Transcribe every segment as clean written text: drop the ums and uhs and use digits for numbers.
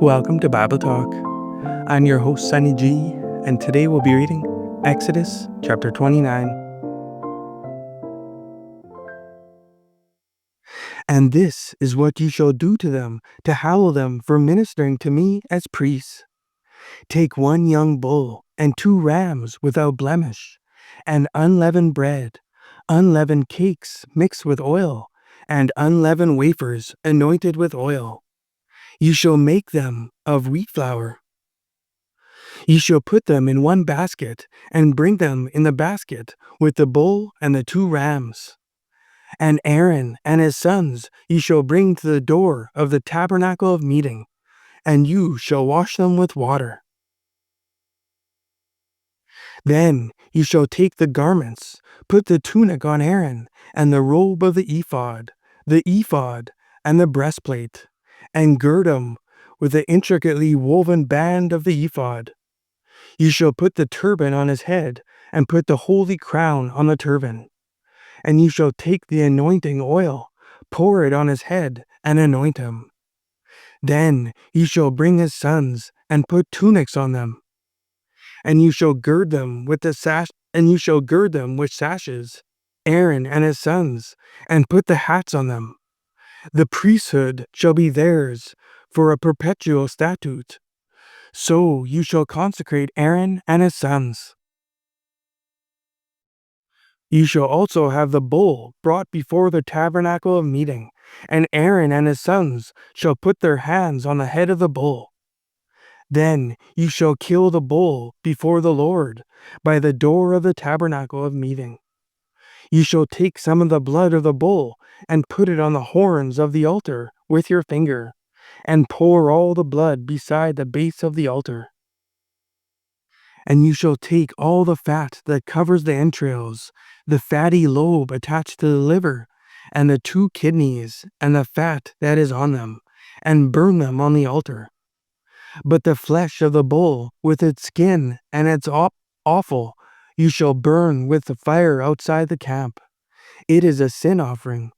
Welcome to Bible Talk. I'm your host, Sonny G, and today we'll be reading Exodus chapter 29. And this is what you shall do to them, to hallow them for ministering to me as priests. Take one young bull and 2 rams without blemish, and unleavened bread, unleavened cakes mixed with oil, and unleavened wafers anointed with oil. You shall make them of wheat flour. You shall put them in one basket, and bring them in the basket with the bull and the 2 rams. And Aaron and his sons you shall bring to the door of the tabernacle of meeting, and you shall wash them with water. Then you shall take the garments, put the tunic on Aaron, and the robe of the ephod, and the breastplate, and gird him with the intricately woven band of the ephod. You shall put the turban on his head, and put the holy crown on the turban. And you shall take the anointing oil, pour it on his head, and anoint him. Then you shall bring his sons, and put tunics on them. And you shall gird them with sashes, Aaron and his sons, and put the hats on them. The priesthood shall be theirs for a perpetual statute. So you shall consecrate Aaron and his sons. You shall also have the bull brought before the tabernacle of meeting, and Aaron and his sons shall put their hands on the head of the bull. Then you shall kill the bull before the Lord by the door of the tabernacle of meeting. You shall take some of the blood of the bull and put it on the horns of the altar with your finger, and pour all the blood beside the base of the altar. And you shall take all the fat that covers the entrails, the fatty lobe attached to the liver, and the 2 kidneys, and the fat that is on them, and burn them on the altar. But the flesh of the bull, with its skin and its offal, you shall burn with the fire outside the camp. It is a sin offering.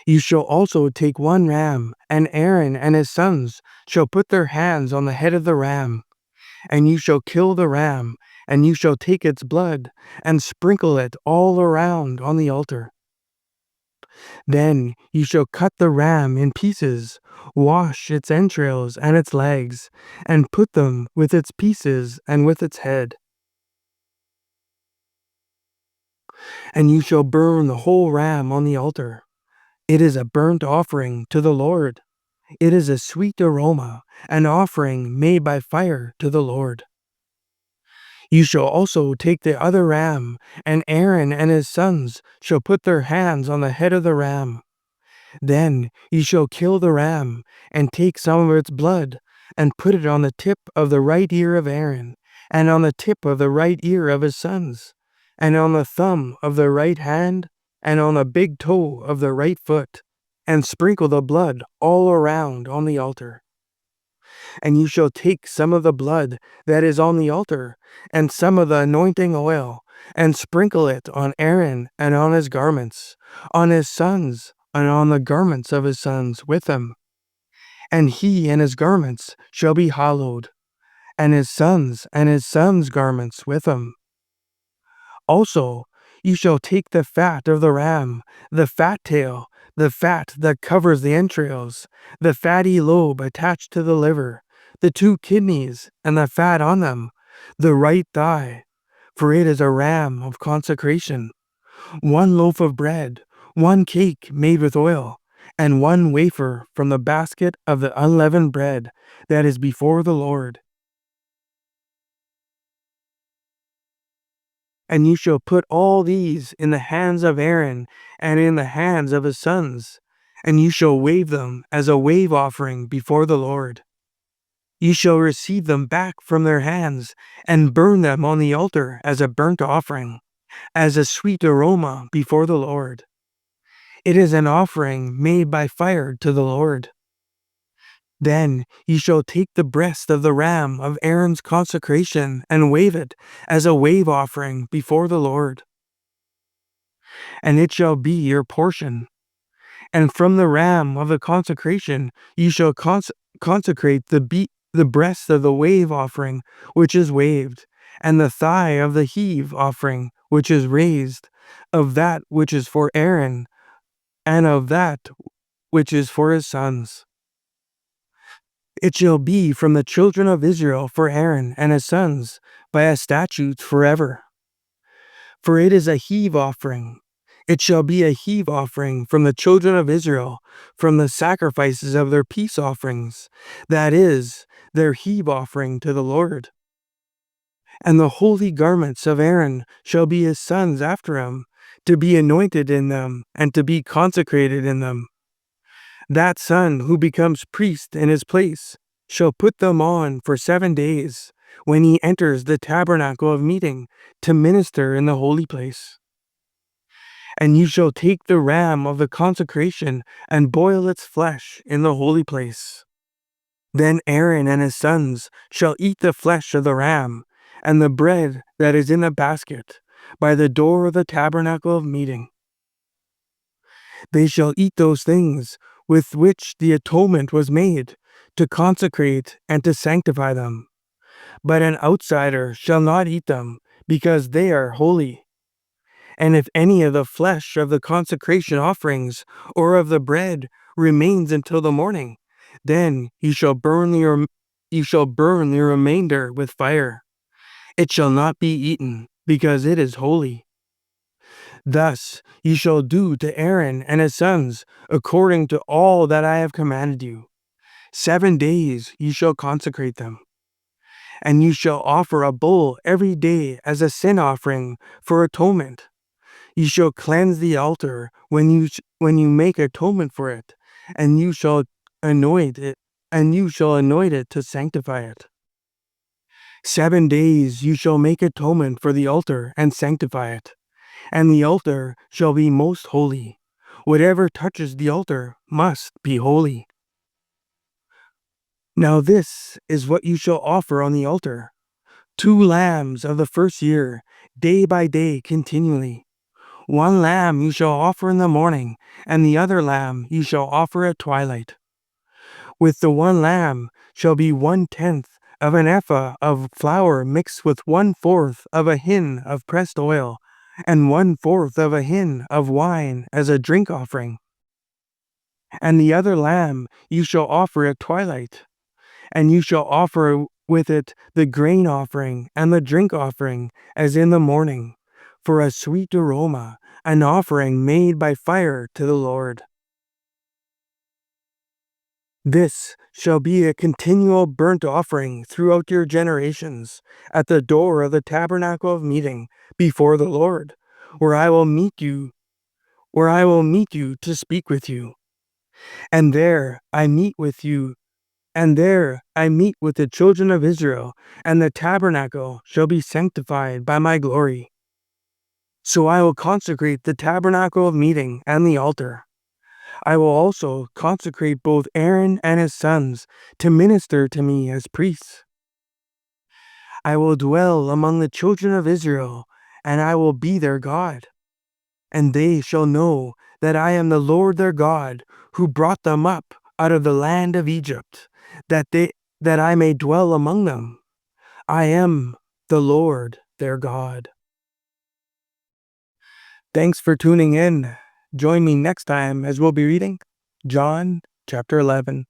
You shall also take 1 ram, and Aaron and his sons shall put their hands on the head of the ram. And you shall kill the ram, and you shall take its blood, and sprinkle it all around on the altar. Then you shall cut the ram in pieces, wash its entrails and its legs, and put them with its pieces and with its head. And you shall burn the whole ram on the altar. It is a burnt offering to the Lord. It is a sweet aroma, an offering made by fire to the Lord. You shall also take the other ram, and Aaron and his sons shall put their hands on the head of the ram. Then you shall kill the ram, and take some of its blood, and put it on the tip of the right ear of Aaron, and on the tip of the right ear of his sons, and on the thumb of the right hand, and on the big toe of the right foot, and sprinkle the blood all around on the altar. And you shall take some of the blood that is on the altar, and some of the anointing oil, and sprinkle it on Aaron and on his garments, on his sons, and on the garments of his sons with him. And he and his garments shall be hallowed, and his sons' garments with him. Also, you shall take the fat of the ram, the fat tail, the fat that covers the entrails, the fatty lobe attached to the liver, the 2 kidneys, and the fat on them, the right thigh, for it is a ram of consecration, 1 loaf of bread, 1 cake made with oil, and 1 wafer from the basket of the unleavened bread that is before the Lord. And you shall put all these in the hands of Aaron and in the hands of his sons, and you shall wave them as a wave offering before the Lord. You shall receive them back from their hands, and burn them on the altar as a burnt offering, as a sweet aroma before the Lord. It is an offering made by fire to the Lord. Then you shall take the breast of the ram of Aaron's consecration, and wave it as a wave offering before the Lord. And it shall be your portion. And from the ram of the consecration you shall consecrate the breast of the wave offering, which is waved, and the thigh of the heave offering, which is raised, of that which is for Aaron, and of that which is for his sons. It shall be from the children of Israel for Aaron and his sons by a statute forever. For it is a heave offering. It shall be a heave offering from the children of Israel, from the sacrifices of their peace offerings, that is, their heave offering to the Lord. And the holy garments of Aaron shall be his sons after him, to be anointed in them, and to be consecrated in them. That son who becomes priest in his place shall put them on for 7 days, when he enters the tabernacle of meeting, to minister in the holy place. And you shall take the ram of the consecration and boil its flesh in the holy place. Then Aaron and his sons shall eat the flesh of the ram, and the bread that is in the basket, by the door of the tabernacle of meeting. They shall eat those things with which the atonement was made, to consecrate and to sanctify them. But an outsider shall not eat them, because they are holy. And if any of the flesh of the consecration offerings or of the bread remains until the morning, then you shall burn the remainder with fire. It shall not be eaten, because it is holy. Thus you shall do to Aaron and his sons according to all that I have commanded you. 7 days you shall consecrate them. And you shall offer a bull every day as a sin offering for atonement. You shall cleanse the altar when you make atonement for it, and you shall anoint it, to sanctify it. 7 days you shall make atonement for the altar and sanctify it, and the altar shall be most holy. Whatever touches the altar must be holy. Now this is what you shall offer on the altar: 2 lambs of the first year, day by day continually. 1 lamb you shall offer in the morning, and the other lamb you shall offer at twilight. With the 1 lamb shall be 1/10 of an ephah of flour mixed with 1/4 of a hin of pressed oil, and 1/4 of a hin of wine as a drink offering. And the other lamb you shall offer at twilight, and you shall offer with it the grain offering and the drink offering as in the morning, for a sweet aroma, an offering made by fire to the Lord. This shall be a continual burnt offering throughout your generations, at the door of the tabernacle of meeting before the Lord, where I will meet you to speak with you. And there I meet with the children of Israel, and the tabernacle shall be sanctified by my glory. So I will consecrate the tabernacle of meeting and the altar. I will also consecrate both Aaron and his sons to minister to me as priests. I will dwell among the children of Israel, and I will be their God. And they shall know that I am the Lord their God, who brought them up out of the land of Egypt, that I may dwell among them. I am the Lord their God. Thanks for tuning in. Join me next time as we'll be reading John chapter 11.